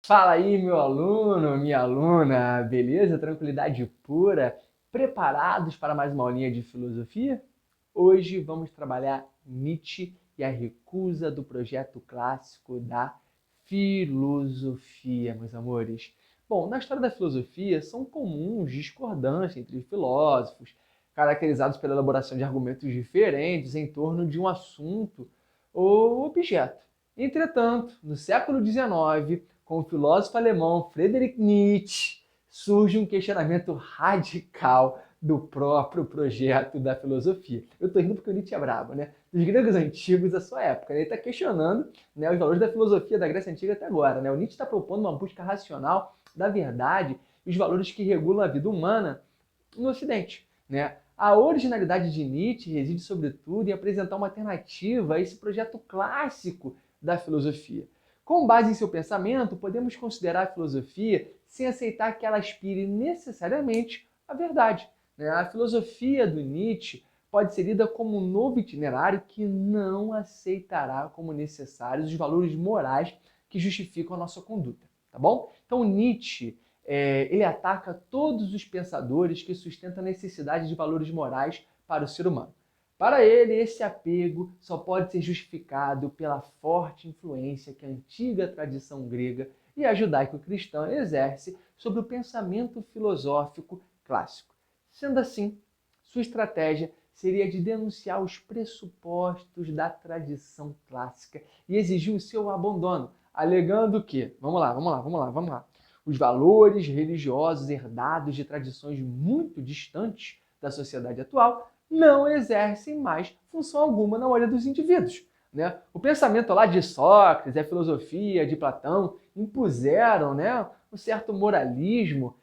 Fala aí, meu aluno, minha aluna, beleza? Tranquilidade pura? Preparados para mais uma aulinha de filosofia? Hoje vamos trabalhar Nietzsche e a recusa do projeto clássico da filosofia, meus amores. Bom, na história da filosofia são comuns discordâncias entre filósofos, caracterizados pela elaboração de argumentos diferentes em torno de um assunto ou objeto. Entretanto, no século XIX, com o filósofo alemão Friedrich Nietzsche, surge um questionamento radical do próprio projeto da filosofia. Eu estou rindo porque o Nietzsche é brabo, né? Dos gregos antigos à sua época. Ele está questionando, né, os valores da filosofia da Grécia Antiga até agora. Né? O Nietzsche está propondo uma busca racional da verdade e os valores que regulam a vida humana no Ocidente. Né? A originalidade de Nietzsche reside, sobretudo, em apresentar uma alternativa a esse projeto clássico da filosofia. Com base em seu pensamento, podemos considerar a filosofia sem aceitar que ela aspire necessariamente à verdade. A filosofia do Nietzsche pode ser lida como um novo itinerário que não aceitará como necessários os valores morais que justificam a nossa conduta, tá bom? Então Nietzsche ele ataca todos os pensadores que sustentam a necessidade de valores morais para o ser humano. Para ele, esse apego só pode ser justificado pela forte influência que a antiga tradição grega e a judaico-cristã exerce sobre o pensamento filosófico clássico. Sendo assim, sua estratégia seria de denunciar os pressupostos da tradição clássica e exigir o seu abandono, alegando que, vamos lá, os valores religiosos herdados de tradições muito distantes da sociedade atual não exercem mais função alguma na maioria dos indivíduos. Né? O pensamento lá de Sócrates, a filosofia de Platão impuseram, né, um certo moralismo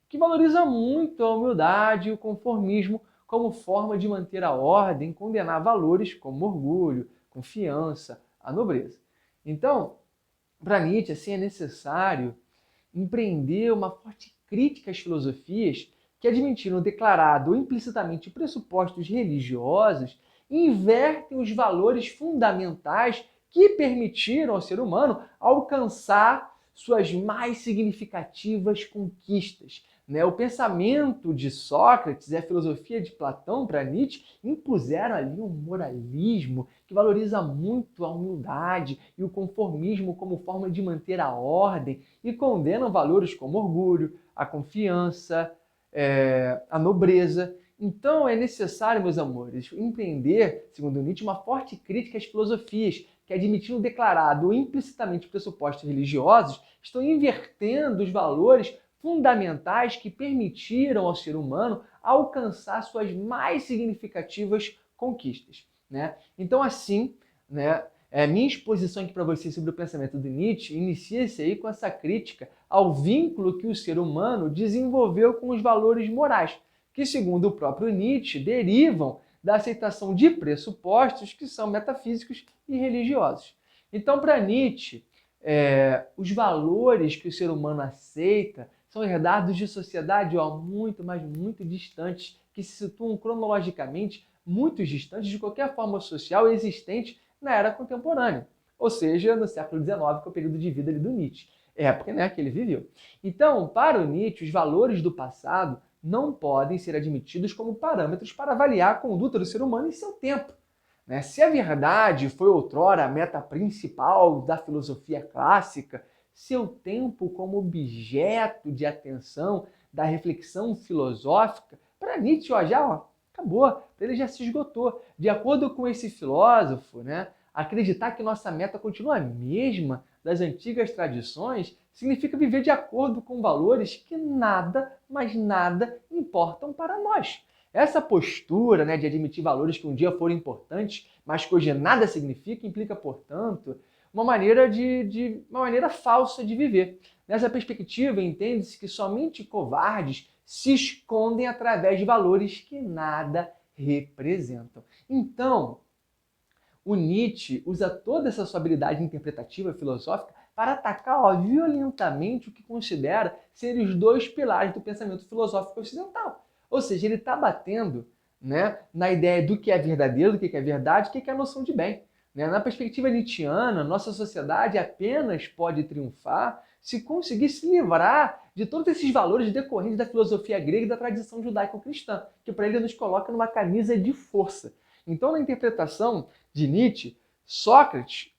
que valoriza muito a humildade e o conformismo como forma de manter a ordem, condenar valores como orgulho, confiança, a nobreza. Então, para Nietzsche, assim, é necessário empreender uma forte crítica às filosofias que admitiram declarado ou implicitamente pressupostos religiosos e invertem os valores fundamentais que permitiram ao ser humano alcançar suas mais significativas conquistas. O pensamento de Sócrates e a filosofia de Platão para Nietzsche impuseram ali um moralismo que valoriza muito a humildade e o conformismo como forma de manter a ordem e condenam valores como orgulho, a confiança, a nobreza. Então é necessário, meus amores, empreender, segundo Nietzsche, uma forte crítica às filosofias que, admitindo declarado ou implicitamente pressupostos religiosos, estão invertendo os valores fundamentais que permitiram ao ser humano alcançar suas mais significativas conquistas. Né? Então, assim, né, minha exposição aqui para vocês sobre o pensamento de Nietzsche inicia-se aí com essa crítica ao vínculo que o ser humano desenvolveu com os valores morais, que, segundo o próprio Nietzsche, derivam da aceitação de pressupostos que são metafísicos e religiosos. Então, para Nietzsche, os valores que o ser humano aceita são herdados de sociedade muito, mas muito distantes, que se situam cronologicamente muito distantes de qualquer forma social existente na era contemporânea, ou seja, no século XIX, que é o período de vida ali do Nietzsche, época, né, que ele viveu. Então, para o Nietzsche, os valores do passado não podem ser admitidos como parâmetros para avaliar a conduta do ser humano em seu tempo. Né? Se a verdade foi outrora a meta principal da filosofia clássica, seu tempo como objeto de atenção da reflexão filosófica, para Nietzsche acabou, para ele já se esgotou. De acordo com esse filósofo, né, acreditar que nossa meta continua a mesma das antigas tradições significa viver de acordo com valores que nada, mas nada importam para nós. Essa postura, né, de admitir valores que um dia foram importantes, mas que hoje nada significa, implica, portanto, uma maneira falsa de viver. Nessa perspectiva, entende-se que somente covardes se escondem através de valores que nada representam. Então, o Nietzsche usa toda essa sua habilidade interpretativa filosófica para atacar violentamente o que considera serem os dois pilares do pensamento filosófico ocidental. Ou seja, ele está batendo, né, na ideia do que é verdadeiro, do que é verdade, do que é a noção de bem. né? Na perspectiva nietzschiana, nossa sociedade apenas pode triunfar se conseguir se livrar de todos esses valores decorrentes da filosofia grega e da tradição judaico-cristã, que para ele nos coloca numa camisa de força. Então, na interpretação de Nietzsche, Sócrates,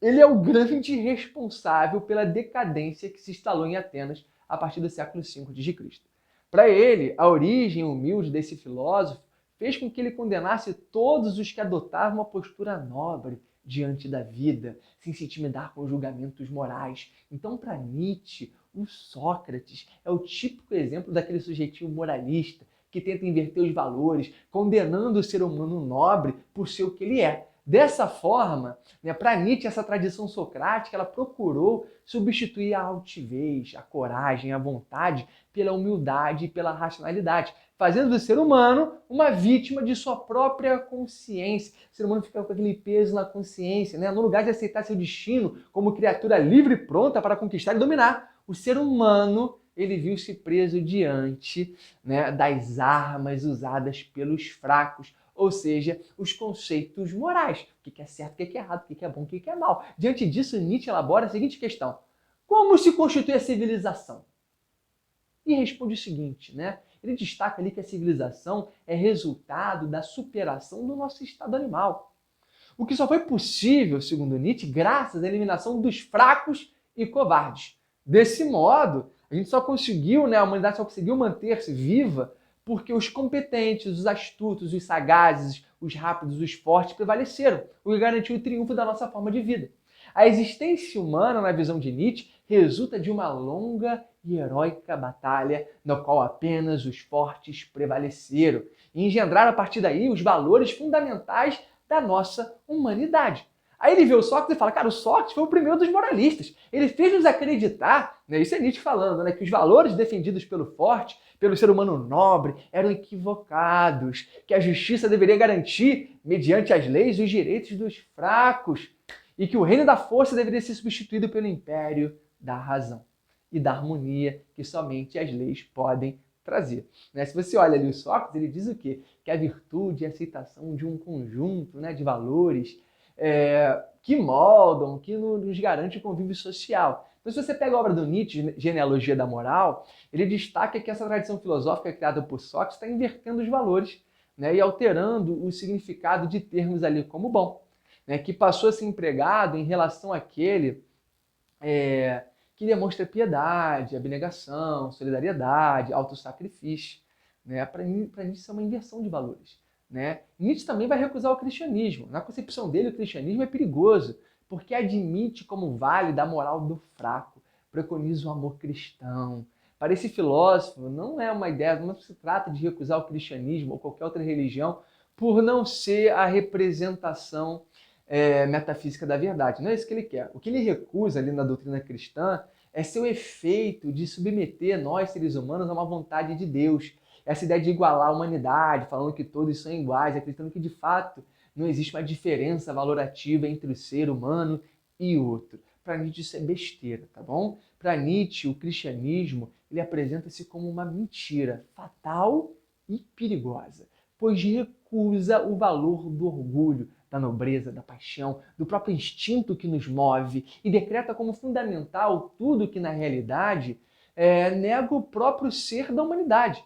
ele é o grande responsável pela decadência que se instalou em Atenas a partir do século V d.C. Para ele, a origem humilde desse filósofo fez com que ele condenasse todos os que adotavam uma postura nobre diante da vida, sem se intimidar com julgamentos morais. Então, para Nietzsche, o Sócrates é o típico exemplo daquele sujeitinho moralista que tenta inverter os valores, condenando o ser humano nobre por ser o que ele é. Dessa forma, né, para Nietzsche, essa tradição socrática ela procurou substituir a altivez, a coragem, a vontade pela humildade e pela racionalidade, fazendo do ser humano uma vítima de sua própria consciência. O ser humano fica com aquele peso na consciência, né? No lugar de aceitar seu destino como criatura livre e pronta para conquistar e dominar. O ser humano ele viu-se preso diante, né, das armas usadas pelos fracos, ou seja, os conceitos morais. O que é certo, o que é errado, o que é bom, o que é mal. Diante disso, Nietzsche elabora a seguinte questão: como se constitui a civilização? E responde o seguinte, né? Ele destaca ali que a civilização é resultado da superação do nosso estado animal. O que só foi possível, segundo Nietzsche, graças à eliminação dos fracos e covardes. Desse modo, a gente só conseguiu, né, a humanidade só conseguiu manter-se viva porque os competentes, os astutos, os sagazes, os rápidos, os fortes prevaleceram, o que garantiu o triunfo da nossa forma de vida. A existência humana, na visão de Nietzsche, resulta de uma longa e heróica batalha na qual apenas os fortes prevaleceram e engendraram a partir daí os valores fundamentais da nossa humanidade. Aí ele vê o Sócrates e fala, cara, o Sócrates foi o primeiro dos moralistas. Ele fez-nos acreditar, né, isso é Nietzsche falando, né, que os valores defendidos pelo forte, pelo ser humano nobre, eram equivocados, que a justiça deveria garantir, mediante as leis, os direitos dos fracos, e que o reino da força deveria ser substituído pelo império da razão e da harmonia que somente as leis podem trazer. Né? Se você olha ali o Sócrates, ele diz o quê? Que a virtude é a aceitação de um conjunto, né, de valores que moldam, que nos garante o convívio social. Então, se você pega a obra do Nietzsche, Genealogia da Moral, ele destaca que essa tradição filosófica criada por Sócrates está invertendo os valores, né, e alterando o significado de termos ali como bom, né, que passou a ser empregado em relação àquele que demonstra piedade, abnegação, solidariedade, autossacrifício. Né? Para Nietzsche, isso é uma inversão de valores. Né? Nietzsche também vai recusar o cristianismo. Na concepção dele, o cristianismo é perigoso, porque admite como válida a moral do fraco, preconiza o amor cristão. Para esse filósofo, não é uma ideia, não se trata de recusar o cristianismo ou qualquer outra religião por não ser a representação metafísica da verdade. Não é isso que ele quer. O que ele recusa ali na doutrina cristã é seu efeito de submeter nós, seres humanos, a uma vontade de Deus. Essa ideia de igualar a humanidade, falando que todos são iguais, acreditando que de fato não existe uma diferença valorativa entre o ser humano e outro. Para Nietzsche isso é besteira, tá bom? Para Nietzsche, o cristianismo ele apresenta-se como uma mentira fatal e perigosa, pois recusa o valor do orgulho, da nobreza, da paixão, do próprio instinto que nos move e decreta como fundamental tudo que na realidade nega o próprio ser da humanidade.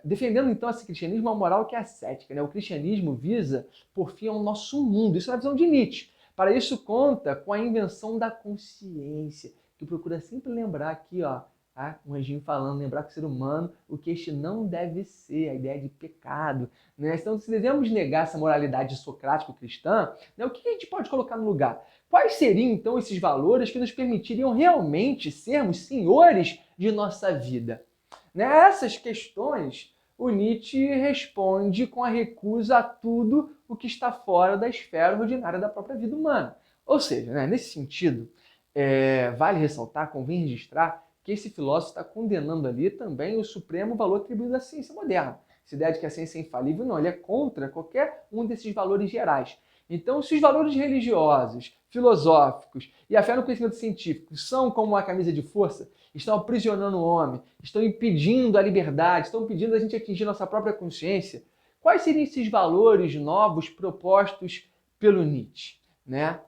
Defendendo então esse cristianismo, uma moral que é ascética. Né? O cristianismo visa, por fim, ao nosso mundo. Isso é a visão de Nietzsche. Para isso conta com a invenção da consciência, que procura sempre lembrar aqui, ó, tá? Um anjinho falando, lembrar que o ser humano, o que este não deve ser, a ideia de pecado. Né? Então, se devemos negar essa moralidade socrático-cristã, né, o que a gente pode colocar no lugar? Quais seriam, então, esses valores que nos permitiriam realmente sermos senhores de nossa vida? Nessas questões, o Nietzsche responde com a recusa a tudo o que está fora da esfera ordinária da própria vida humana. Ou seja, né, nesse sentido, vale ressaltar, convém registrar, que esse filósofo está condenando ali também o supremo valor atribuído à ciência moderna. Essa ideia de que a ciência é infalível, não, ele é contra qualquer um desses valores gerais. Então, se os valores religiosos, filosóficos e a fé no conhecimento científico são como uma camisa de força, estão aprisionando o homem, estão impedindo a liberdade, estão impedindo a gente atingir nossa própria consciência, quais seriam esses valores novos propostos pelo Nietzsche? né?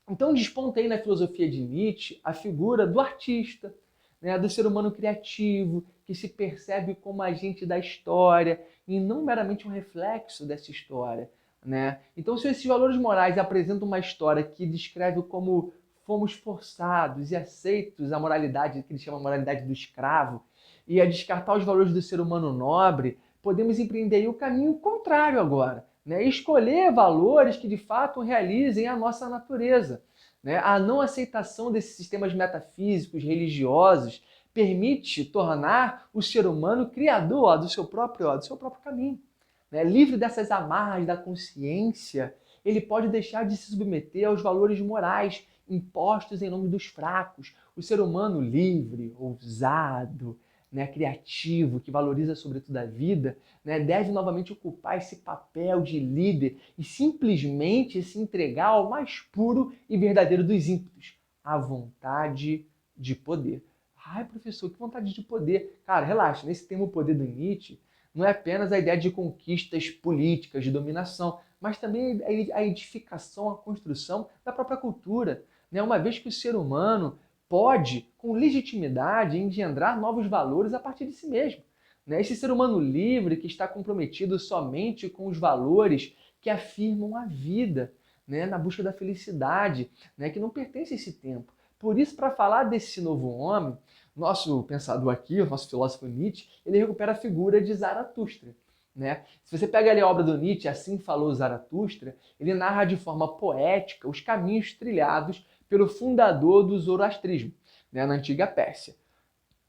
Então desponta aí na filosofia de Nietzsche a figura do artista, né, do ser humano criativo, que se percebe como agente da história e não meramente um reflexo dessa história, né? Então, se esses valores morais apresentam uma história que descreve como fomos forçados e aceitos a moralidade, que ele chama a moralidade do escravo, e a descartar os valores do ser humano nobre, podemos empreender aí o caminho contrário agora, né? Escolher valores que de fato realizem a nossa natureza, né? A não aceitação desses sistemas metafísicos, religiosos, permite tornar o ser humano criador do seu próprio caminho, né? Livre dessas amarras da consciência, ele pode deixar de se submeter aos valores morais impostos em nome dos fracos. O ser humano livre, ousado, né, criativo, que valoriza sobretudo a vida, né, deve novamente ocupar esse papel de líder e simplesmente se entregar ao mais puro e verdadeiro dos ímpetos, a vontade de poder. Ai, professor, que vontade de poder. Cara, relaxa, nesse termo poder do Nietzsche, não é apenas a ideia de conquistas políticas, de dominação, mas também a edificação, a construção da própria cultura, né? Uma vez que o ser humano pode, com legitimidade, engendrar novos valores a partir de si mesmo, né? Esse ser humano livre que está comprometido somente com os valores que afirmam a vida, né? Na busca da felicidade, né? Que não pertence a esse tempo. Por isso, para falar desse novo homem, nosso pensador aqui, o nosso filósofo Nietzsche, ele recupera a figura de Zaratustra, né? Se você pega ali a obra do Nietzsche, Assim Falou Zaratustra, ele narra de forma poética os caminhos trilhados pelo fundador do zoroastrismo, né, na antiga Pérsia,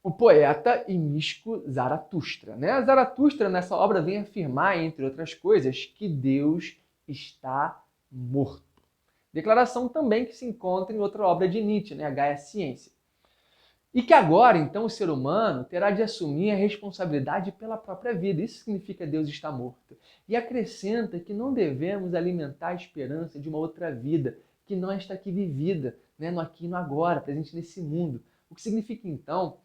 o poeta e místico Zaratustra, né? Zaratustra, nessa obra, vem afirmar, entre outras coisas, que Deus está morto. Declaração também que se encontra em outra obra de Nietzsche, né, a Gaia Ciência. E que agora, então, o ser humano terá de assumir a responsabilidade pela própria vida. Isso significa Deus está morto. E acrescenta que não devemos alimentar a esperança de uma outra vida, que não está aqui vivida, né, no aqui e no agora, presente nesse mundo. O que significa, então,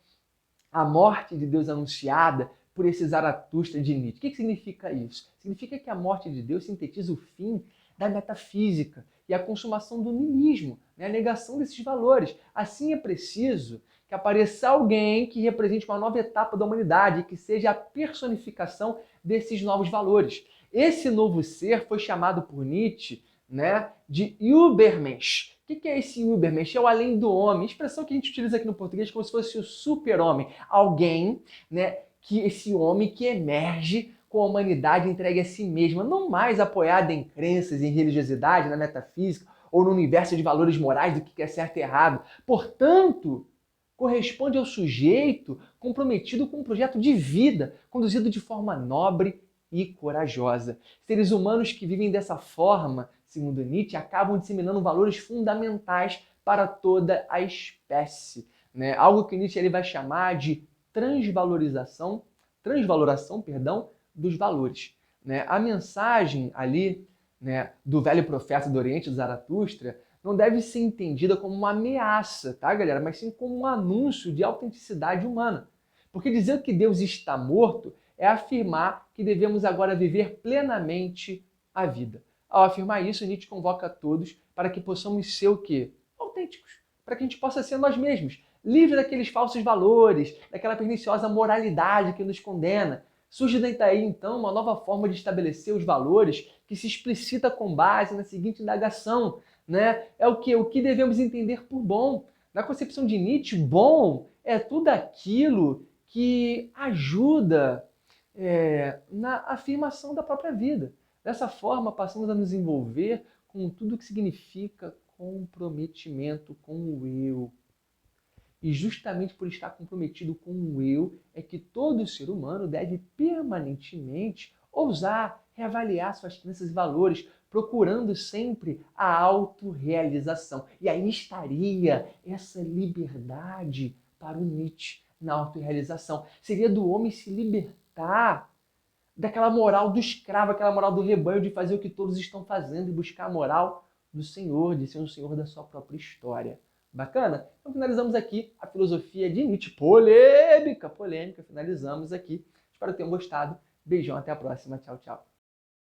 a morte de Deus anunciada por esse Zaratustra de Nietzsche. O que significa isso? Significa que a morte de Deus sintetiza o fim da metafísica e a consumação do niilismo, né? A negação desses valores. Assim é preciso que apareça alguém que represente uma nova etapa da humanidade, que seja a personificação desses novos valores. Esse novo ser foi chamado por Nietzsche, né, de Übermensch. O que é esse Übermensch? É o além do homem, expressão que a gente utiliza aqui no português como se fosse o super-homem. Alguém, né, que esse homem que emerge com a humanidade entregue a si mesma, não mais apoiada em crenças, em religiosidade, na metafísica ou no universo de valores morais do que é certo e errado. Portanto, corresponde ao sujeito comprometido com um projeto de vida, conduzido de forma nobre e corajosa. Seres humanos que vivem dessa forma, segundo Nietzsche, acabam disseminando valores fundamentais para toda a espécie, né? Algo que Nietzsche ele vai chamar de transvaloração, dos valores, né? A mensagem ali, né, do velho profeta do Oriente, do Zaratustra, não deve ser entendida como uma ameaça, tá, galera? Mas sim como um anúncio de autenticidade humana. Porque dizer que Deus está morto é afirmar que devemos agora viver plenamente a vida. Ao afirmar isso, Nietzsche convoca a todos para que possamos ser o quê? Autênticos. Para que a gente possa ser nós mesmos, livre daqueles falsos valores, daquela perniciosa moralidade que nos condena. Surge daí, então, uma nova forma de estabelecer os valores que se explicita com base na seguinte indagação, né? É o que? O que devemos entender por bom. Na concepção de Nietzsche, bom é tudo aquilo que ajuda na afirmação da própria vida. Dessa forma, passamos a nos envolver com tudo que significa comprometimento com o eu. E justamente por estar comprometido com o eu, é que todo ser humano deve permanentemente ousar reavaliar suas crenças e valores, procurando sempre a autorrealização. E aí estaria essa liberdade para o Nietzsche na autorrealização. Seria do homem se libertar daquela moral do escravo, aquela moral do rebanho de fazer o que todos estão fazendo e buscar a moral do Senhor, de ser um Senhor da sua própria história. Bacana? Então finalizamos aqui a filosofia de Nietzsche. Polêmica, finalizamos aqui. Espero que tenham gostado. Beijão, até a próxima. Tchau, tchau.